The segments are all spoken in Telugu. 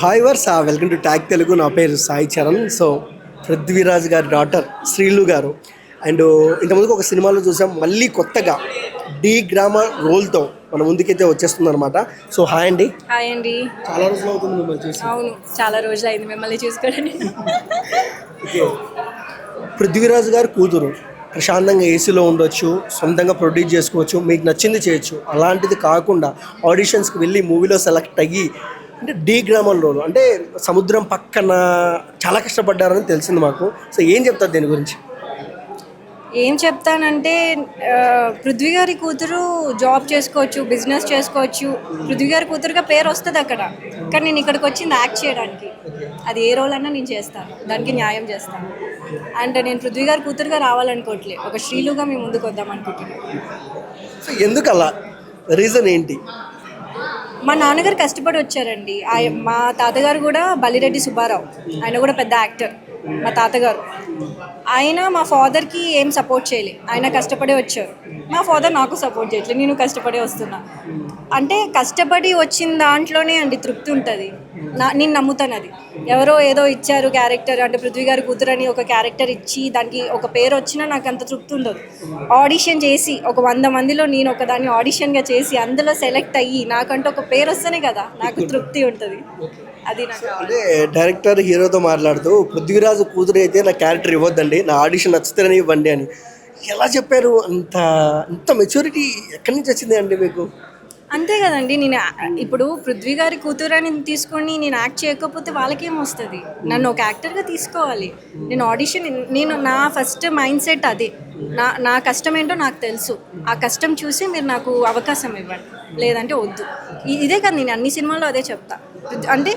Hi viewers welcome to Tag Telugu. నా పేరు సాయి చరణ్. సో పృథ్వీరాజ్ గారి డాటర్ శ్రీలు గారు అండ్ ఇంతకుముందుకు ఒక సినిమాలో చూసాం, మళ్ళీ కొత్తగా డి గ్రామర్ రోల్తో మన ముందుకైతే వచ్చేస్తుంది అనమాట. సో హాయ్ అండి. హాయ్ అండి. చాలా రోజులు అవుతుంది మిమ్మల్ని చూసి. అవును, చాలా రోజులు అయింది మిమ్మల్ని చూసుకోవడానికి. పృథ్వీరాజ్ గారు కూతురు ప్రశాంతంగా ఏసీలో ఉండొచ్చు, సొంతంగా ప్రొడ్యూస్ చేసుకోవచ్చు, మీకు నచ్చింది చేయొచ్చు. అలాంటిది కాకుండా ఆడిషన్స్కి వెళ్ళి మూవీలో సెలెక్ట్ అయ్యి అంటే డి గ్రామర్ రోల్ అంటే సముద్రం పక్కన చాలా కష్టపడ్డారని తెలిసింది మాకు. సో ఏం చెప్తారు దీని గురించి? ఏం చెప్తానంటే పృథ్వీ గారి కూతురు జాబ్ చేసుకోవచ్చు, బిజినెస్ చేసుకోవచ్చు. పృథ్వీ గారి కూతురుగా పేరు వస్తుంది అక్కడ, కానీ నేను ఇక్కడికి వచ్చింది యాక్ట్ చేయడానికి. అది ఏ రోల్ అన్నా నేను చేస్తాను, దానికి న్యాయం చేస్తాను. అండ్ నేను పృథ్వీ గారి కూతురుగా రావాలనుకోవట్లేదు, ఒక శ్రీలుగా మేము ముందుకు వద్దాం అనుకుంటున్నాను. సో ఎందుకు అలా, రీజన్ ఏంటి? మా నాన్నగారు కష్టపడి వచ్చారండి. మా తాతగారు కూడా బలిరెడ్డి సుబ్బారావు, ఆయన కూడా పెద్ద యాక్టర్. మా తాతగారు ఆయన మా ఫాదర్కి ఏం సపోర్ట్ చేయలే, ఆయన కష్టపడే వచ్చారు. మా ఫాదర్ నాకు సపోర్ట్ చేయట్లేదు, నేను కష్టపడే వస్తున్నా. అంటే కష్టపడి వచ్చిన దాంట్లోనే అండి తృప్తి ఉంటుంది. నేను నమ్ముతాను అది. ఎవరో ఏదో ఇచ్చారు క్యారెక్టర్, అంటే పృథ్వీ గారి కూతురు అని ఒక క్యారెక్టర్ ఇచ్చి దానికి ఒక పేరు వచ్చినా నాకు అంత తృప్తి ఉండదు. ఆడిషన్ చేసి ఒక 100 మందిలో నేను ఒకదాన్ని ఆడిషన్గా చేసి అందులో సెలెక్ట్ అయ్యి నాకంటూ ఒక పేరు వస్తేనే కదా నాకు తృప్తి ఉంటుంది. అది నాకు అంటే డైరెక్టర్ హీరోతో మాట్లాడుతూ పృథ్వీరాజు కూతురు అయితే నా క్యారెక్టర్ ఇవ్వద్దండి, నా ఆడిషన్ నచ్చితేనే ఇవ్వండి అని ఎలా చెప్పారు? అంత మెచ్యూరిటీ ఎక్కడి నుంచి వచ్చింది అండి మీకు? అంతే కదండి. నేను ఇప్పుడు పృథ్వీ గారి కూతురని తీసుకొని నేను యాక్ట్ చేయకపోతే వాళ్ళకేం వస్తుంది? నన్ను ఒక యాక్టర్గా తీసుకోవాలి. నేను ఆడిషన్, నా ఫస్ట్ మైండ్ సెట్ అదే. నా కష్టం ఏంటో నాకు తెలుసు. ఆ కష్టం చూసి మీరు నాకు అవకాశం ఇవ్వండి, లేదంటే వద్దు. ఇదే కదా నేను అన్ని సినిమాల్లో అదే చెప్తా. అంటే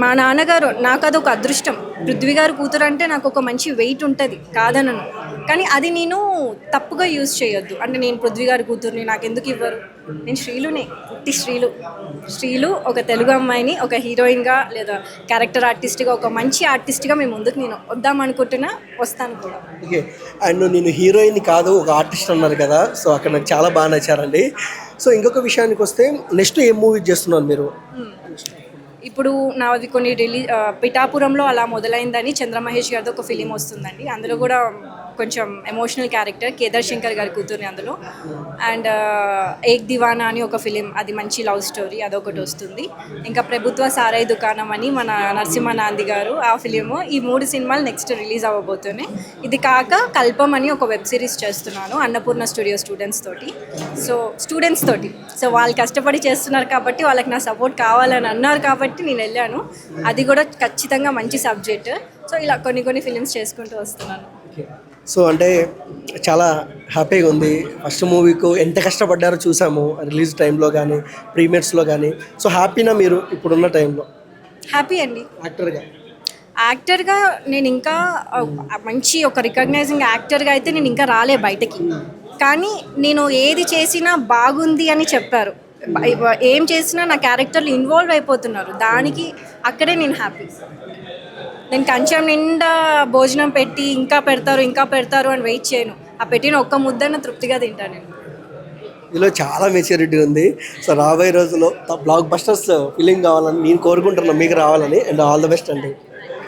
మా నాన్నగారు నాకు అదొక అదృష్టం. పృథ్వీ గారు కూతురు అంటే నాకు ఒక మంచి వెయిట్ ఉంటుంది, కాదనను. కానీ అది నేను తప్పుగా యూజ్ చేయొద్దు. అంటే నేను పృథ్వీ గారి కూతుర్ని, నాకు ఎందుకు ఇవ్వరు? నేను శ్రీలునే, పుట్టి శ్రీలు ఒక తెలుగు అమ్మాయిని ఒక హీరోయిన్గా లేదా క్యారెక్టర్ ఆర్టిస్ట్గా, ఒక మంచి ఆర్టిస్ట్గా మేము ముందుకు నేను వద్దామనుకుంటున్నా, వస్తాను కూడా. ఓకే. అండ్ నేను హీరోయిన్ కాదు ఒక ఆర్టిస్ట్ అన్నారు కదా, సో అక్కడ నాకు చాలా బాగా నచ్చారండి. సో ఇంకొక విషయానికి వస్తే నెక్స్ట్ ఏం మూవీ చేస్తున్నారు మీరు? ఇప్పుడు నాది కొన్ని పిఠాపురంలో అలా మొదలైందని చంద్రమహేష్ గారితో ఒక ఫిలిం వస్తుందండి. అందులో కూడా కొంచెం ఎమోషనల్ క్యారెక్టర్, కేదార్ శంకర్ గారి కూతుర్ని అందులో. అండ్ ఏక్ దివానా అని ఒక ఫిలిం, అది మంచి లవ్ స్టోరీ, అదొకటి వస్తుంది. ఇంకా ప్రభుత్వ సారాయి దుకాణం అని మన నరసింహ నాంది గారు, ఆ ఫిలిము. ఈ 3 సినిమాలు నెక్స్ట్ రిలీజ్ అవ్వబోతున్నాయి. ఇది కాక కల్పం అని ఒక వెబ్ సిరీస్ చేస్తున్నాను అన్నపూర్ణ స్టూడియో స్టూడెంట్స్ తోటి. సో వాళ్ళు కష్టపడి చేస్తున్నారు కాబట్టి వాళ్ళకి నా సపోర్ట్ కావాలని అన్నారు కాబట్టి నేను వెళ్ళాను. అది కూడా ఖచ్చితంగా మంచి సబ్జెక్ట్. సో ఇలా కొన్ని ఫిలిమ్స్ చేసుకుంటూ వస్తున్నాను. సో అంటే చాలా హ్యాపీగా ఉంది. ఫస్ట్ మూవీకు ఎంత కష్టపడ్డారో చూసాము, రిలీజ్ టైంలో కానీ ప్రీమియర్స్లో కానీ. సో హ్యాపీనా మీరు ఇప్పుడున్న టైంలో? హ్యాపీ అండి. యాక్టర్గా నేను ఇంకా మంచి ఒక రికగ్నైజింగ్ యాక్టర్గా అయితే నేను ఇంకా రాలే బయటకి. కానీ నేను ఏది చేసినా బాగుంది అని చెప్పారు. ఏం చేసినా నా క్యారెక్టర్లు ఇన్వాల్వ్ అయిపోతున్నారు, దానికి అక్కడే నేను హ్యాపీ. నేను కంచం నిండా భోజనం పెట్టి ఇంకా పెడతారు అని వెయిట్ చేయను. ఆ పెట్టిన ఒక్క ముద్దన్న తృప్తిగా తింటాను నేను. ఇందులో చాలా మెచ్యూరిటీ ఉంది. సో రాబోయే రోజుల్లో బ్లాక్ బస్టర్స్ ఫిలిం కావాలని నేను కోరుకుంటున్నాను, మీకు రావాలని. అండ్ ఆల్ ద బెస్ట్ అండి.